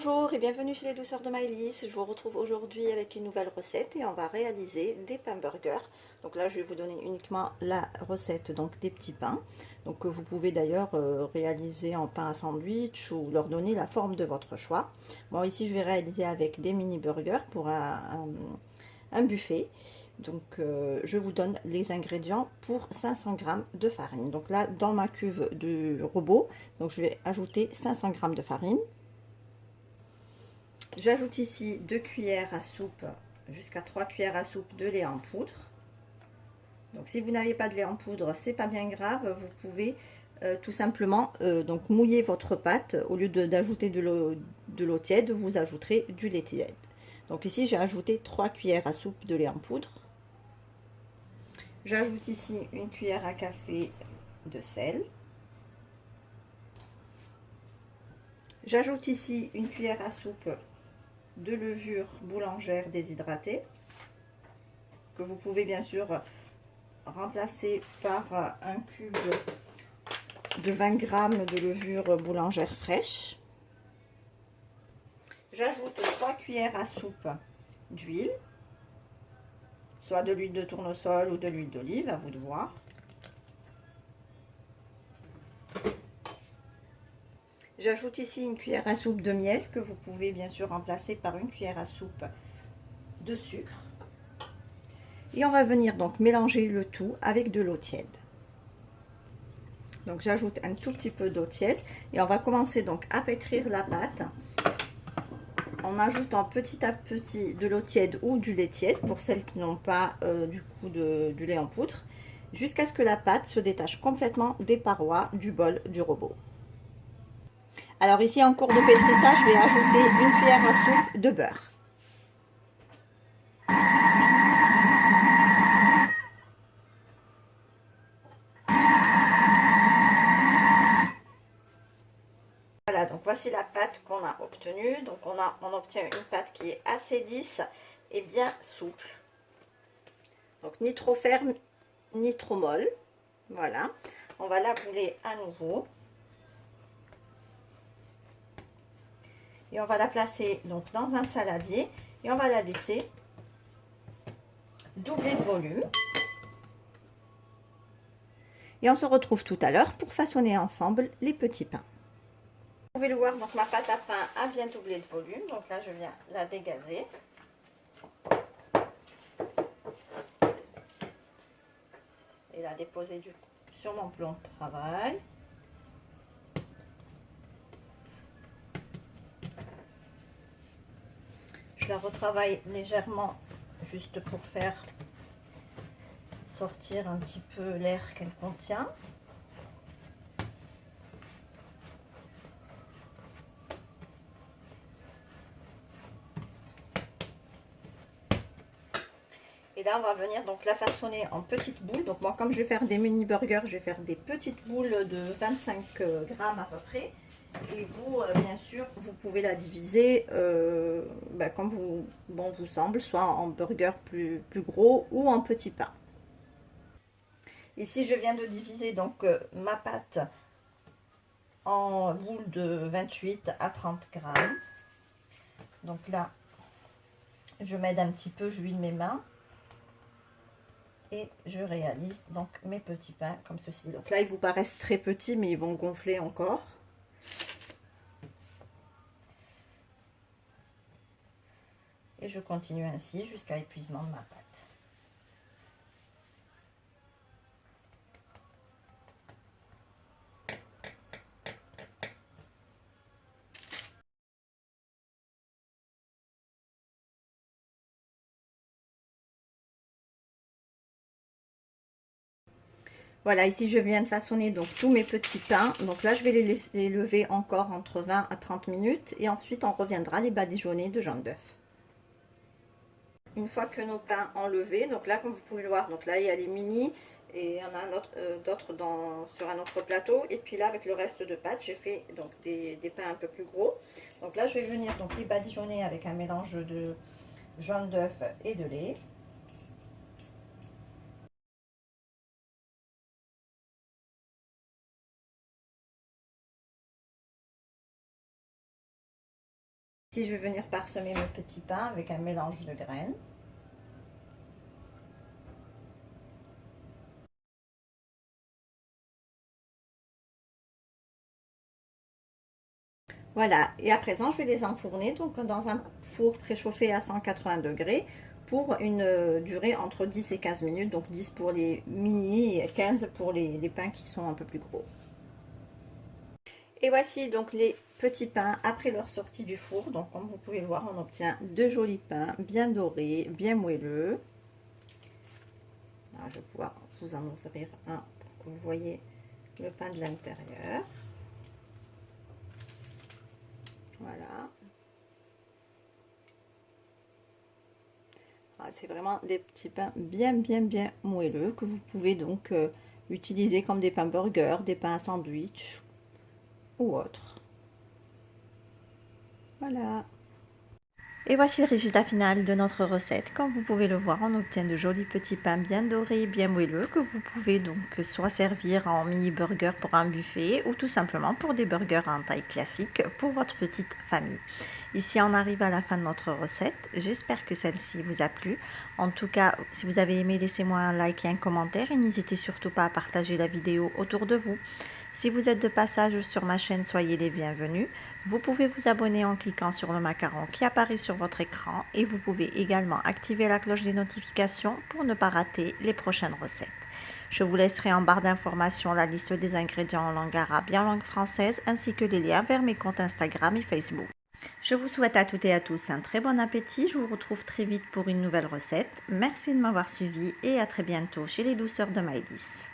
Bonjour et bienvenue chez les douceurs de Maëlys. Je vous retrouve aujourd'hui avec une nouvelle recette et on va réaliser des pains burgers. Donc là je vais vous donner uniquement la recette donc des petits pains. Donc que vous pouvez d'ailleurs réaliser en pain à sandwich ou leur donner la forme de votre choix. Moi ici je vais réaliser avec des mini burgers pour un buffet. Donc je vous donne les ingrédients pour 500 g de farine. Donc là dans ma cuve du robot, donc je vais ajouter 500 g de farine. J'ajoute ici 2 cuillères à soupe jusqu'à 3 cuillères à soupe de lait en poudre. Donc si vous n'avez pas de lait en poudre, c'est pas bien grave, vous pouvez tout simplement donc mouiller votre pâte. Au lieu d'ajouter de l'eau tiède, vous ajouterez du lait tiède. Donc ici j'ai ajouté 3 cuillères à soupe de lait en poudre. J'ajoute ici une cuillère à café de sel. J'ajoute ici une cuillère à soupe de levure boulangère déshydratée, que vous pouvez bien sûr remplacer par un cube de 20 g de levure boulangère fraîche. J'ajoute 3 cuillères à soupe d'huile, soit de l'huile de tournesol ou de l'huile d'olive, à vous de voir. J'ajoute ici une cuillère à soupe de miel, que vous pouvez bien sûr remplacer par une cuillère à soupe de sucre. Et on va venir donc mélanger le tout avec de l'eau tiède. Donc j'ajoute un tout petit peu d'eau tiède et on va commencer donc à pétrir la pâte en ajoutant petit à petit de l'eau tiède ou du lait tiède pour celles qui n'ont pas du lait en poudre, jusqu'à ce que la pâte se détache complètement des parois du bol du robot. Alors ici en cours de pétrissage, je vais ajouter une cuillère à soupe de beurre. Voilà, donc voici la pâte qu'on a obtenue. Donc on obtient une pâte qui est assez lisse et bien souple. Donc ni trop ferme ni trop molle. Voilà, on va la rouler à nouveau. Et on va la placer donc dans un saladier et on va la laisser doubler de volume. Et on se retrouve tout à l'heure pour façonner ensemble les petits pains. Vous pouvez le voir, donc ma pâte à pain a bien doublé de volume. Donc là, je viens la dégazer. Et la déposer sur mon plan de travail. Je la retravaille légèrement juste pour faire sortir un petit peu l'air qu'elle contient. Et là, on va venir donc la façonner en petites boules. Donc moi, comme je vais faire des mini burgers, je vais faire des petites boules de 25 grammes à peu près. Et vous, bien sûr, vous pouvez la diviser comme vous semble, soit en burger plus gros ou en petits pains. Ici, je viens de diviser donc ma pâte en boules de 28 à 30 grammes. Donc là, je m'aide un petit peu, je huile mes mains. Et je réalise donc mes petits pains comme ceci. Donc là, ils vous paraissent très petits, mais ils vont gonfler encore. Et je continue ainsi jusqu'à l'épuisement de ma pâte. Voilà, ici je viens de façonner donc tous mes petits pains. Donc là, je vais les lever encore entre 20 à 30 minutes. Et ensuite, on reviendra les badigeonner de jaune d'œuf. Une fois que nos pains ont levé, donc là, comme vous pouvez le voir, donc là, il y a les mini. Et il y en a d'autres sur un autre plateau. Et puis là, avec le reste de pâte, j'ai fait donc des pains un peu plus gros. Donc là, je vais venir donc les badigeonner avec un mélange de jaune d'œuf et de lait. Ici, je vais venir parsemer mes petits pains avec un mélange de graines. Voilà, et à présent, je vais les enfourner donc dans un four préchauffé à 180 degrés pour une durée entre 10 et 15 minutes. Donc 10 pour les mini et 15 pour les pains qui sont un peu plus gros. Et voici donc les petits pains après leur sortie du four. Donc comme vous pouvez le voir, on obtient de jolis pains bien dorés, bien moelleux. Alors, je vais pouvoir vous en ouvrir un pour que vous voyez le pain de l'intérieur. Voilà. C'est vraiment des petits pains bien moelleux que vous pouvez donc utiliser comme des pains burgers, des pains à sandwich ou autres. Voilà. Et voici le résultat final de notre recette. Comme vous pouvez le voir, on obtient de jolis petits pains bien dorés, bien moelleux que vous pouvez donc soit servir en mini burger pour un buffet ou tout simplement pour des burgers en taille classique pour votre petite famille. Ici, on arrive à la fin de notre recette. J'espère que celle-ci vous a plu. En tout cas, si vous avez aimé, laissez-moi un like et un commentaire et n'hésitez surtout pas à partager la vidéo autour de vous. Si vous êtes de passage sur ma chaîne, soyez les bienvenus. Vous pouvez vous abonner en cliquant sur le macaron qui apparaît sur votre écran et vous pouvez également activer la cloche des notifications pour ne pas rater les prochaines recettes. Je vous laisserai en barre d'informations la liste des ingrédients en langue arabe et en langue française ainsi que les liens vers mes comptes Instagram et Facebook. Je vous souhaite à toutes et à tous un très bon appétit. Je vous retrouve très vite pour une nouvelle recette. Merci de m'avoir suivi et à très bientôt chez les douceurs de Maëlys.